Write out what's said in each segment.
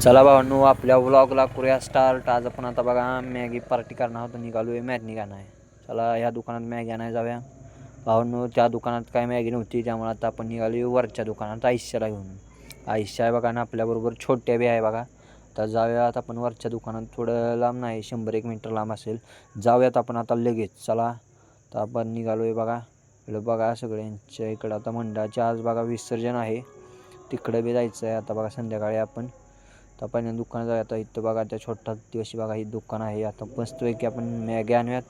चला भावांनो, आपल्या व्लॉगला करूया स्टार्ट. आज आपण आता बघा मॅगी पार्टी करणार आहोत. निघालो आहे मॅगी आहे. चला ह्या दुकानात मॅगी आणायला जाऊया भावांनो. त्या दुकानात काय मॅगी नव्हती, त्यामुळे आता आपण निघालो वरच्या दुकानात आयुष्याला घेऊन. आयुष्य आहे बघा ना आपल्याबरोबर, छोट्या बी आहे बघा. तर जाऊयात आपण वरच्या दुकानात, थोडं लांब नाही, 100-1 मीटर लांब असेल. जाऊयात आपण आता लगेच. चला तर आपण निघालो आहे बघा. इकडं बघा सगळ्यांच्या इकडं आता मंडळाचे आज बघा विसर्जन आहे, तिकडं बी जायचं आहे आता बघा संध्याकाळी आपण. तर पहिल्या दुकानात जाऊया. आता इथं बघा त्या छोटा दिवशी बघा ही दुकान आहे. आता मस्तपैकी आपण मॅगी आणूयात,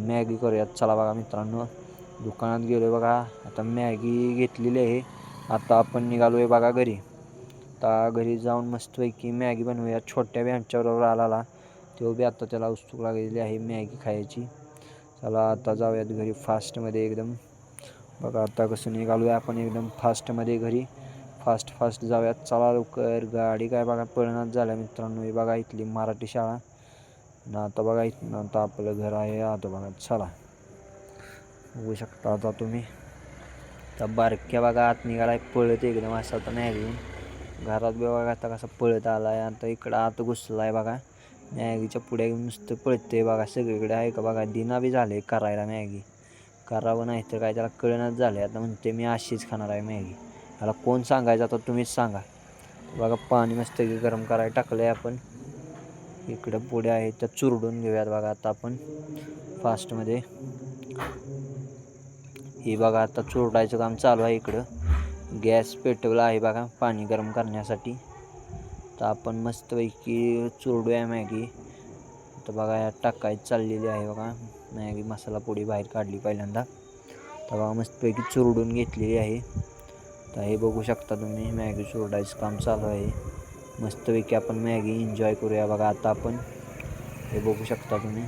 मॅगी करूयात. चला बघा मित्रांनो, दुकानात गेलो बघा. आता मॅगी घेतलेली आहे. आता आपण निघालो आहे बघा घरी. आता घरी जाऊन मस्तपैकी मॅगी बनवूया. छोट्या बी आमच्याबरोबर आला, तो बी आता त्याला उत्सुक लागलेली आहे मॅगी खायची. चला आता जाऊयात घरी फास्टमध्ये एकदम. बघा आता कसं निघालो आहे आपण एकदम फास्टमध्ये घरी. फास्ट जाऊयात. चला लवकर, गाडी काय बघा पळणच झाल्या मित्रांनो. हे बघा इथली मराठी शाळा ना. आता बघा इथनं आता आपलं घर आहे आता बघा. चला बघू शकता आता तुम्ही. तर बारक्या बघा आत निघाला आहे पळत एकदम असं. आता मॅगी घरात बी बघा आता कसं पळत आला आहे. आता इकडं आत घुसला आहे बघा. मॅगीच्या पुढे घेऊन नुसतं पळते बघा सगळीकडे. आहे का बघा, दिना बी झाले करायला मॅगी. करावं नाही तर काय, त्याला कळणच झालं. आता म्हणते मी अशीच खाणार आहे मॅगी. याला कोण सांगायचं आता, तुम्हीच सांगा. बघा पाणी मस्त गरम करायला टाकलं आहे आपण. इकडं पुढे आहे तर चुरडून घेऊयात बघा आता आपण फास्टमध्ये. हे बघा आता चुरडायचं काम चालू आहे. इकडं गॅस पेटवला आहे बघा पाणी गरम करण्यासाठी. तर आपण मस्तपैकी चुरडूया मॅगी. तर बघा या टाकायची चाललेली आहे बघा मॅगी. मसाला पोडी बाहेर काढली पहिल्यांदा. तर बघा मस्तपैकी चुरडून घेतलेली आहे. तर हे बघू शकता तुम्ही, मॅगी चुरडायचं काम चालू आहे. मस्तपैकी आपण मॅगी एन्जॉय करूया बघा आता आपण. हे बघू शकता तुम्ही.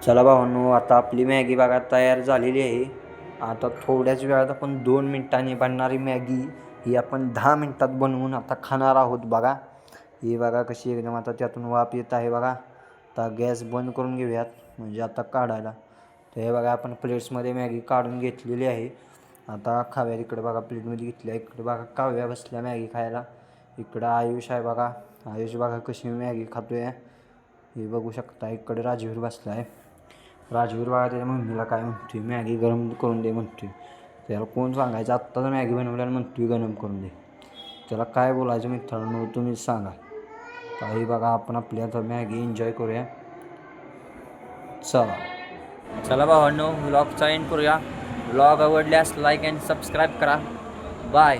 चला भावांनो, आता आपली मॅगी बघा तयार झालेली आहे. आता थोड्याच वेळात आपण 2 मिनिटांनी बनणारी मॅगी ही आपण 10 मिनिटात बनवून आता खाणार आहोत बघा. ही बघा कशी एकदम आता त्यातून वाफ येत आहे बघा. आता गॅस बंद करून घेऊयात म्हणजे आता काढायला. तर हे बघा आपण प्लेट्समध्ये मॅगी काढून घेतलेली आहे. आता खाव्यात. इकडे बघा प्लेटमध्ये घेतली आहे. इकडे बघा काव्या बसल्या मॅगी खायला. इकडं आयुष आहे बघा. आयुष बघा कशी मॅगी खातोय, हे बघू शकता. इकडे राजवीर बसला आहे. राजवीर बघा त्याच्या मम्मीला काय म्हणतोय, मॅगी गरम करून दे म्हणतोय. त्याला कोण सांगायचं, आत्ताच मॅगी बनवल्यानं म्हणतोय गरम करून दे. त्याला काय बोलायचं मित्रांनो, तुम्हीच सांगा. काही बघा आपण आपली आता मॅगी एन्जॉय करूया. चला भावांनो, व्लॉगचा एंड करूया. व्लॉग आवडल्यास लाईक अँड सबस्क्राईब करा. बाय.